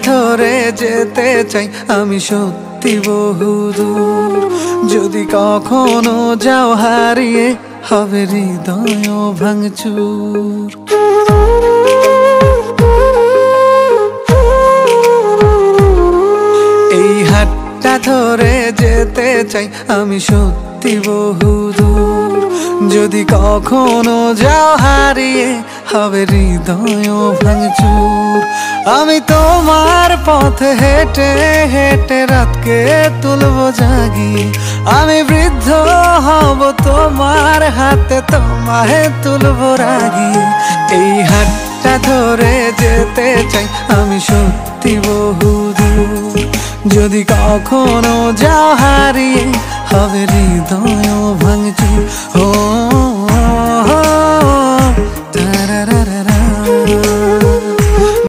ধরে যেতে চাই আমি সত্যি বহুদূর। যদি কখনো যাও হারিয়ে হবে হৃদয় ভাঙচুর। এই হাতটা ধরে যেতে চাই আমি সত্যি বহুদূর। যদি কখনো যাও হারিয়ে হবে হৃদয় ভাঙচুর। আমি তোমার পথে হেঁটে হেঁটে রাতকে তুলবো জাগিয়ে। আমি বৃদ্ধ হব তোমার হাতে তোমায় তুলবো রাগিয়ে। এই হাতটা ধরে যেতে চাই আমি সত্যি বহুদূর। যদি কখনো যাও হারিয়ে হবে হৃদয় ভাঙচুর।